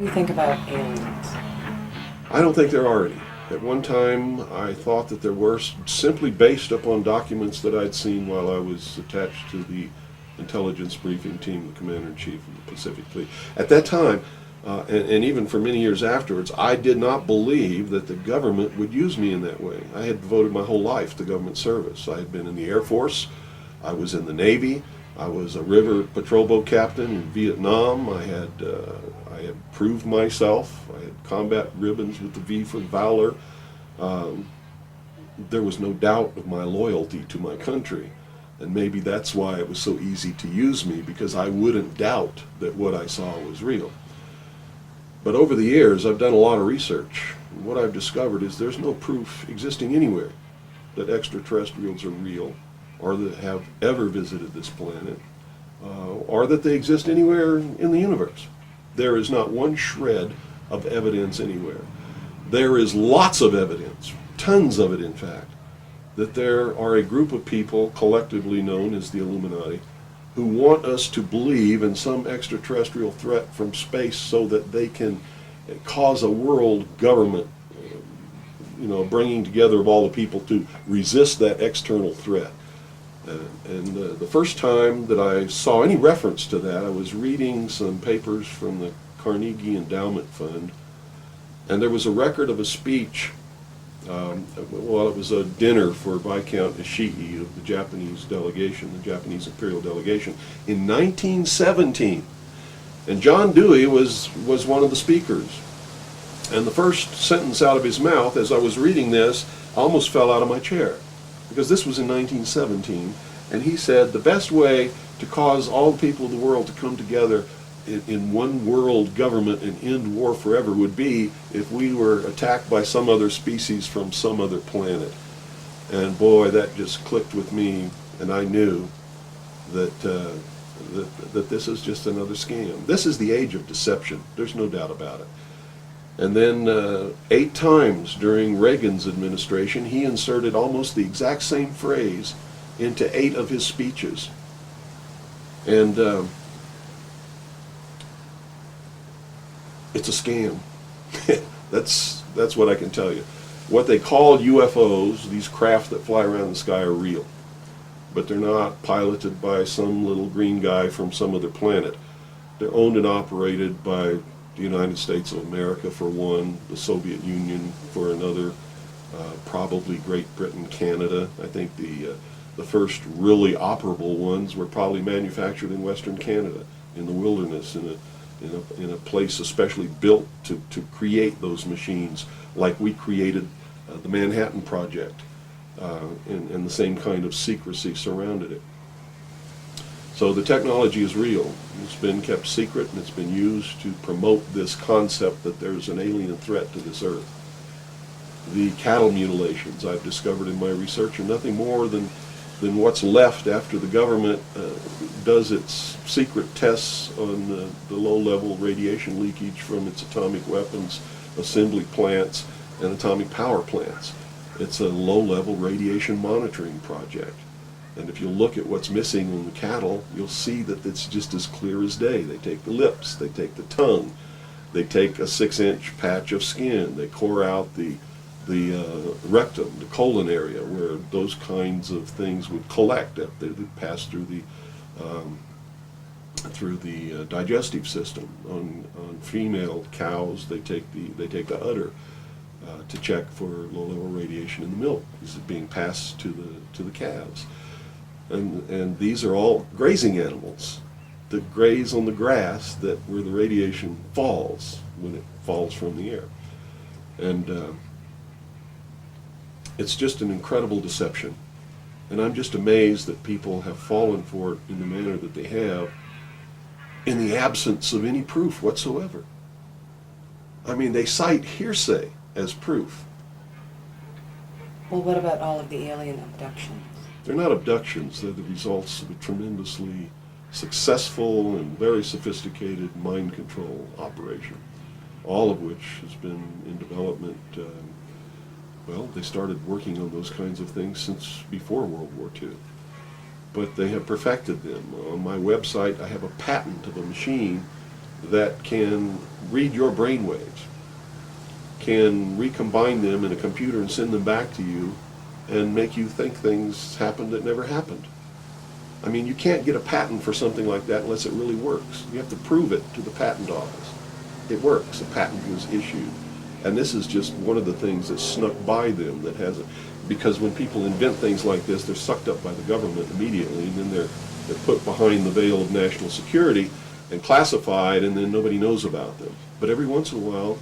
You think about aliens. I don't think there are any. At one time, I thought that there were, simply based upon documents that I'd seen while I was attached to the intelligence briefing team, the commander-in-chief of the Pacific Fleet. At that time, and even for many years afterwards, I did not believe that the government would use me in that way. I had devoted my whole life to government service. I had been in the Air Force, I was in the Navy, I was a river patrol boat captain in Vietnam. I had proved myself. I had combat ribbons with the V for Valor. Um, there was no doubt of my loyalty to my country. And maybe that's why it was so easy to use me, because I wouldn't doubt that what I saw was real. But over the years, I've done a lot of research. And what I've discovered is there's no proof existing anywhere that extraterrestrials are real, or that have ever visited this planet, or that they exist anywhere in the universe. There is not one shred of evidence anywhere. There is lots of evidence, tons of it in fact, that there are a group of people collectively known as the Illuminati who want us to believe in some extraterrestrial threat from space so that they can cause a world government, bringing together of all the people to resist that external threat. And the first time that I saw any reference to that, I was reading some papers from the Carnegie Endowment Fund, and there was a record of a speech. It was a dinner for Viscount Ishii of the Japanese delegation, the Japanese imperial delegation, in 1917. And John Dewey was one of the speakers. And the first sentence out of his mouth, as I was reading this, I almost fell out of my chair, because this was in 1917, and he said the best way to cause all the people of the world to come together in one world government and end war forever would be if we were attacked by some other species from some other planet. And boy, that just clicked with me, and I knew that that this is just another scam. This is the age of deception. There's no doubt about it. And then 8 times during Reagan's administration, he inserted almost the exact same phrase into 8 of his speeches. And it's a scam. That's what I can tell you. What they call UFOs, these craft that fly around the sky, are real. But they're not piloted by some little green guy from some other planet. They're owned and operated by the United States of America for one, the Soviet Union for another, probably Great Britain, Canada. I think the first really operable ones were probably manufactured in Western Canada, in the wilderness, in a place especially built to create those machines, like we created the Manhattan Project, and the same kind of secrecy surrounded it. So the technology is real. It's been kept secret, and it's been used to promote this concept that there's an alien threat to this earth. The cattle mutilations I've discovered in my research are nothing more than what's left after the government does its secret tests on the low-level radiation leakage from its atomic weapons assembly plants and atomic power plants. It's a low-level radiation monitoring project. And if you look at what's missing in the cattle, you'll see that it's just as clear as day. They take the lips, they take the tongue, they take a 6-inch patch of skin, they core out the rectum, the colon area, where those kinds of things would collect. They would pass through the digestive system. On female cows, they take the udder to check for low-level radiation in the milk. Is it being passed to the calves? And these are all grazing animals that graze on the grass where the radiation falls when it falls from the air. And it's just an incredible deception. And I'm just amazed that people have fallen for it in the manner that they have, in the absence of any proof whatsoever. I mean, they cite hearsay as proof. Well, what about all of the alien abductions? They're not abductions, they're the results of a tremendously successful and very sophisticated mind control operation, all of which has been in development. They started working on those kinds of things since before World War II. But they have perfected them. On my website, I have a patent of a machine that can read your brain waves, can recombine them in a computer and send them back to you and make you think things happened that never happened. I mean, you can't get a patent for something like that unless it really works. You have to prove it to the patent office. It works. A patent was issued. And this is just one of the things that snuck by them that hasn't, because when people invent things like this, they're sucked up by the government immediately, and then they're put behind the veil of national security and classified, and then nobody knows about them. But every once in a while,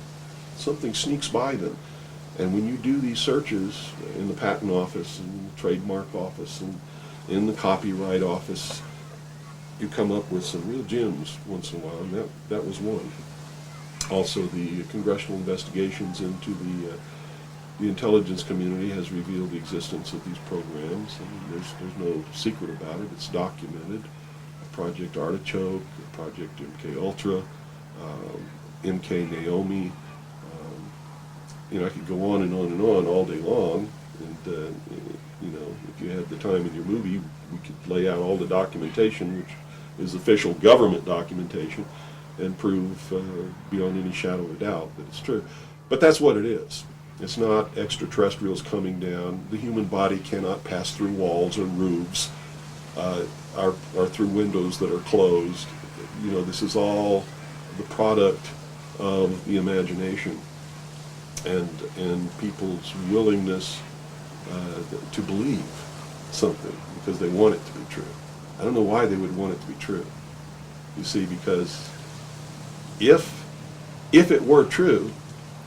something sneaks by them. And when you do these searches in the patent office and the trademark office and in the copyright office, you come up with some real gems once in a while, and that was one. Also, the congressional investigations into the intelligence community has revealed the existence of these programs, and there's no secret about it. It's documented. Project Artichoke, Project MK Ultra, MK Naomi. I could go on and on and on all day long, and if you had the time in your movie, we could lay out all the documentation, which is official government documentation, and prove beyond any shadow of a doubt that it's true. But that's what it is. It's not extraterrestrials coming down. The human body cannot pass through walls and roofs, or through windows that are closed. This is all the product of the imagination and people's willingness to believe something because they want it to be true. I don't know why they would want it to be true. You see, because if it were true,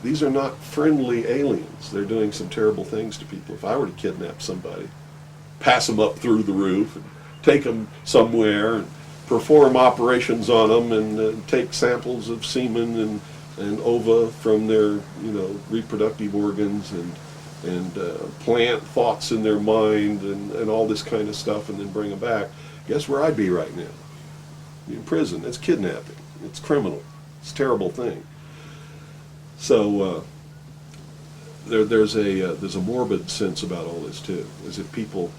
these are not friendly aliens. They're doing some terrible things to people. If I were to kidnap somebody, pass them up through the roof, and take them somewhere, and perform operations on them, and take samples of semen and ova from their reproductive organs, and plant thoughts in their mind, and all this kind of stuff, and then bring them back, guess where I'd be right now? In prison. That's kidnapping. It's criminal. It's a terrible thing. So there's a morbid sense about all this too, as if people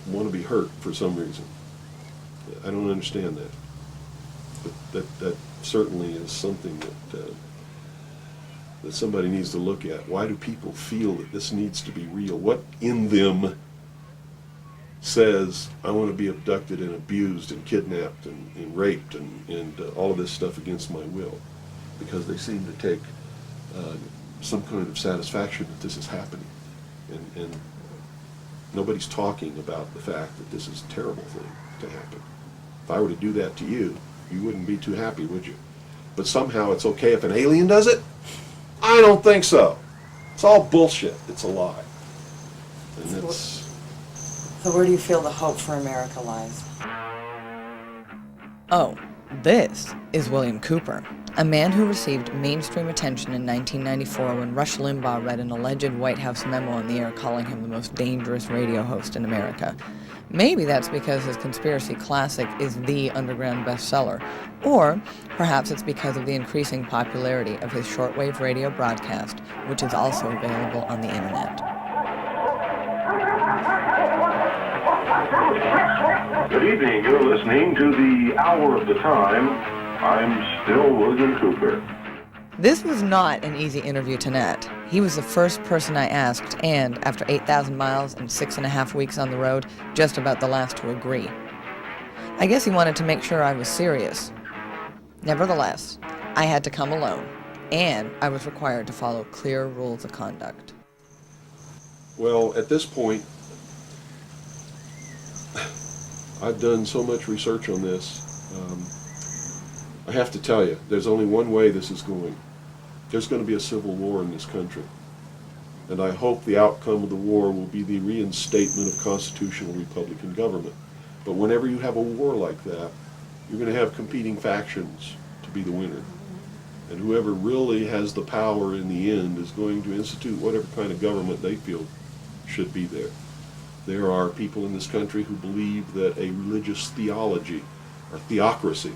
want to be hurt for some reason. I don't understand that. But that certainly is something that somebody needs to look at. Why do people feel that this needs to be real? What in them says, I want to be abducted and abused and kidnapped and raped and all of this stuff against my will? Because they seem to take some kind of satisfaction that this is happening. And nobody's talking about the fact that this is a terrible thing to happen. If I were to do that to you, you wouldn't be too happy, would you? But somehow it's okay if an alien does it? I don't think so. It's all bullshit. It's a lie. And it's... So where do you feel the hope for America lies? Oh, this is William Cooper, a man who received mainstream attention in 1994 when Rush Limbaugh read an alleged White House memo on the air calling him the most dangerous radio host in America. Maybe that's because his conspiracy classic is the underground bestseller, or perhaps it's because of the increasing popularity of his shortwave radio broadcast, which is also available on the internet. Good evening. You're listening to the Hour of the Time. I'm still William Cooper. This was not an easy interview to net. He was the first person I asked, and after 8,000 miles and 6.5 weeks on the road, just about the last to agree. I guess he wanted to make sure I was serious. Nevertheless, I had to come alone, and I was required to follow clear rules of conduct. Well, at this point, I've done so much research on this. I have to tell you, there's only one way this is going. There's going to be a civil war in this country. And I hope the outcome of the war will be the reinstatement of constitutional Republican government. But whenever you have a war like that, you're going to have competing factions to be the winner. And whoever really has the power in the end is going to institute whatever kind of government they feel should be there. There are people in this country who believe that a religious theology or theocracy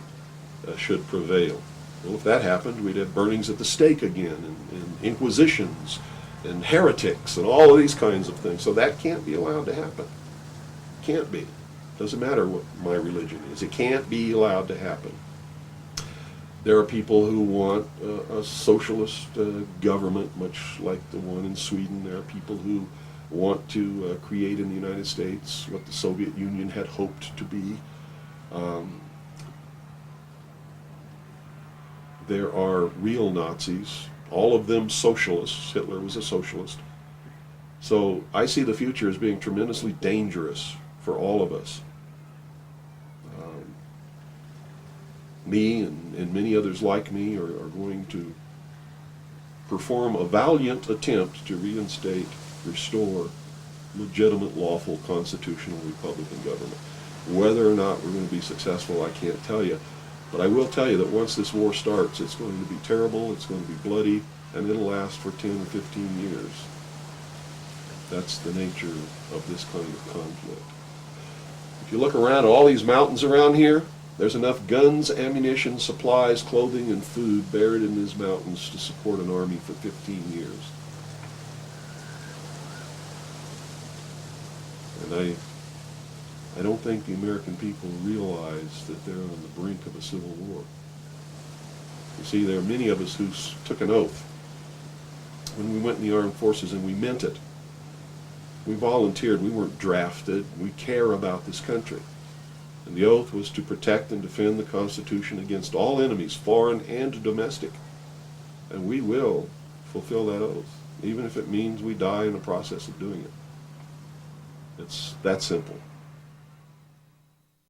should prevail. Well, if that happened, we'd have burnings at the stake again, and inquisitions, and heretics, and all of these kinds of things. So that can't be allowed to happen. Can't be. Doesn't matter what my religion is. It can't be allowed to happen. There are people who want a socialist government, much like the one in Sweden. There are people who want to create in the United States what the Soviet Union had hoped to be. There are real Nazis, all of them socialists. Hitler was a socialist. So I see the future as being tremendously dangerous for all of us. Me and many others like me are going to perform a valiant attempt to reinstate, restore legitimate, lawful, constitutional Republican government. Whether or not we're going to be successful, I can't tell you. But I will tell you that once this war starts, it's going to be terrible, it's going to be bloody, and it'll last for 10 or 15 years. That's the nature of this kind of conflict. If you look around at all these mountains around here, there's enough guns, ammunition, supplies, clothing, and food buried in these mountains to support an army for 15 years. And I don't think the American people realize that they're on the brink of a civil war. You see, there are many of us who took an oath when we went in the armed forces, and we meant it. We volunteered. We weren't drafted. We care about this country. And the oath was to protect and defend the Constitution against all enemies, foreign and domestic. And we will fulfill that oath, even if it means we die in the process of doing it. It's that simple.